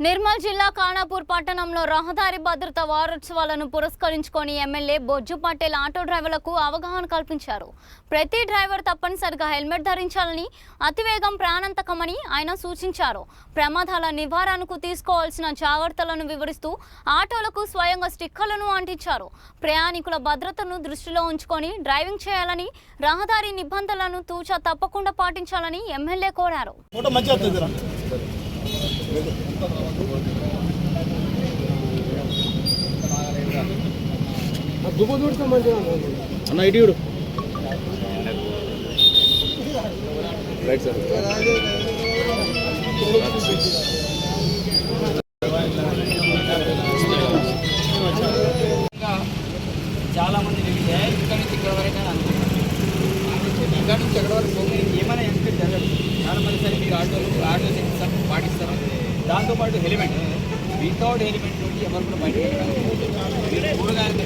నిర్మల్ జిల్లా ఖానాపూర్ పట్టణంలో రహదారి భద్రత వారోత్సవాలను పురస్కరించుకొని ఎమ్మెల్యే బొజ్జు పటేల్ ఆటో డ్రైవర్లకు అవగాహన కల్పించారు. ప్రతి డ్రైవర్ తప్పనిసరిగా హెల్మెట్ ధరించాలని, అతివేగం ప్రాణాంతకమని ఆయన సూచించారు. ప్రమాదాల నివారణకు తీసుకోవాల్సిన జాగ్రత్తలను వివరిస్తూ ఆటోలకు స్వయంగా స్టిక్కర్లను అంటించారు. ప్రయాణికుల భద్రతను దృష్టిలో ఉంచుకొని డ్రైవింగ్ చేయాలని, రహదారి నిబంధనలను తూచా తప్పకుండా పాటించాలని ఎమ్మెల్యే కోరారు. అన్న ఇటు రైట్ సార్. చాలా మంది ఇక్కడ నుంచి ఇక్కడ వరకు అని అనుకుంటారు. ఇక్కడ నుంచి ఎక్కడ వరకు ఏమైనా ఎక్స్పెక్ట్ జరగదు. చాలా మంది సరే మీరు ఆటో సెన్స్ పాటిస్తారు. దాంతోపాటు హెల్మెట్, వితౌట్ హెల్మెట్ నుండి ఎవరు కూడా బయట మీరు కూరగాయలు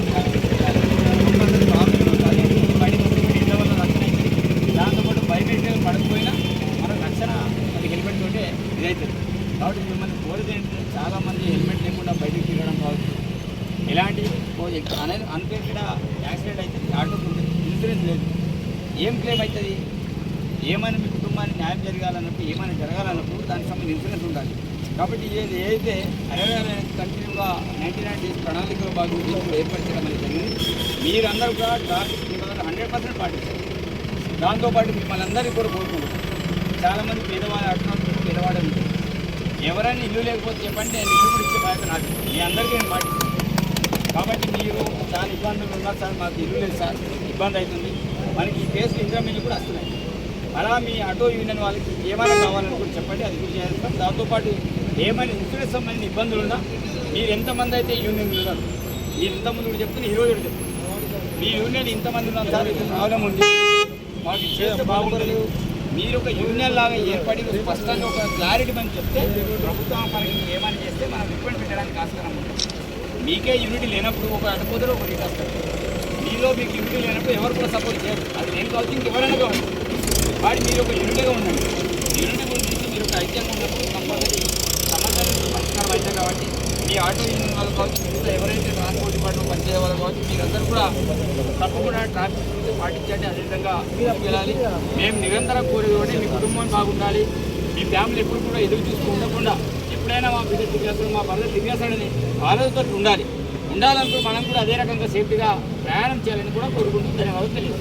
ఇళ్ళ వల్ల రక్షణ అవుతుంది. దాంతోపాటు బయోమెట్రిక్ పడకపోయినా మన రక్షణ అది హెల్మెట్ తోటే ఇదవుతుంది. కాబట్టి మిమ్మల్ని కోరిక ఏంటంటే చాలామంది హెల్మెట్ లేకుండా బయటకు తిరగడం కావచ్చు, ఎలాంటి అనేది అన్ఎక్స్పెక్టెడ్ యాక్సిడెంట్ అవుతుంది. ఆటోకు ఇన్సూరెన్స్ లేదు, ఏం క్లెయిమ్ అవుతుంది? ఏమైనా మీ కుటుంబానికి న్యాయం జరగాలన్నప్పుడు, ఏమైనా జరగాలన్నప్పుడు దానికి సంబంధించి ఇన్సూరెన్స్ ఉండాలి. కాబట్టి ఏదైతే కంటిన్యూగా 99 డేస్ ప్రణాళికలో భాగంగా ఏర్పరచడం అనేది జరిగింది. మీరందరూ కూడా ట్రాఫిక్ నిబంధనలు 100% పాటిస్తారు. దాంతోపాటు మిమ్మల్ని అందరికీ కూడా కోరుకుంటున్నారు. చాలామంది పేదవాళ్ళు అటువంటి పేదవాడే ఉంటుంది. ఎవరైనా ఇల్లు లేకపోతే చెప్పండి, నేను ఇల్లు కూడా ఇచ్చే బాధ్యత నాకు. మీ అందరికీ నేను పాటిస్తాను. కాబట్టి మీరు చాలా ఇబ్బందులు ఉన్నారు సార్, మాకు ఇల్లు లేదు సార్, ఇబ్బంది అవుతుంది, మనకి ఈ కేసులు ఇంటర్మీడియట్ కూడా వస్తున్నాయి. అలా మీ ఆటో యూనియన్ వాళ్ళకి ఏమైనా కావాలని కూడా చెప్పండి, అది కూడా చేస్తాం. దాంతోపాటు ఏమైనా ఇన్సూరెన్స్ సంబంధించిన ఇబ్బందులు ఉన్నా మీరు ఎంతమంది అయితే యూనియన్ ఉన్నారు, మీరు ఇంతమంది కూడా చెప్తున్నా, ఈరోజు కూడా చెప్తున్నారు. మీ యూనియన్ ఇంతమంది ఉన్నారు సార్, ఇది ప్రాబ్లం ఉంది, మాకు చేస్తే బాగుంటుంది. మీరు ఒక యూనియన్ లాగా ఏర్పడి స్పష్టంగా ఒక క్లారిటీ మనం చెప్తే ప్రభుత్వం మనకి ఏమైనా చేస్తే మనం రిక్వెంట్ పెట్టడానికి ఆస్కారం ఉంటుంది. మీకే యూనిటీ లేనప్పుడు ఒక అడుగుదల ఒకటి వస్తారు. మీలో మీకు యూనిటీ లేనప్పుడు ఎవరు కూడా సపోర్ట్ చేయరు. అది నేను కావచ్చు, ఇంకెవరైనా కావచ్చు. వాటి మీరు ఒక యూనిటీగా ఉండండి. యూనిటీ గురించి మీరు ఒక ఐక్యంగా ఉన్నప్పుడు కంపల్సరీ సమస్యలు పరిష్కారం అవుతాయి. కాబట్టి మీ ఆటో యూనియన్ వాళ్ళు కావచ్చు, ఇంకా ఎవరైతే ట్రాన్స్పోర్ట్ డిపార్ట్మెంట్ పనిచేసే వాళ్ళు కావచ్చు, మీరందరూ కూడా తప్పకుండా ట్రాఫిక్ రూల్స్ పాటించండి. అదేవిధంగా వెళ్ళాలి. మేము నిరంతరం కోరేది కూడా మీ కుటుంబం బాగుండాలి. మీ ఫ్యామిలీ ఎప్పుడు కూడా ఎదురు చూస్తూ ఉండకుండా ఎప్పుడైనా మా బిడ్డ తిరిగేస్తాడు, మా భర్త తిరిగేస్తాడని ఆలోచనతో ఉండాలనుకో మనం కూడా అదే రకంగా సేఫ్టీగా ప్రయాణం చేయాలని కూడా కోరుకుంటూ ధన్యవాదాలు తెలియదు.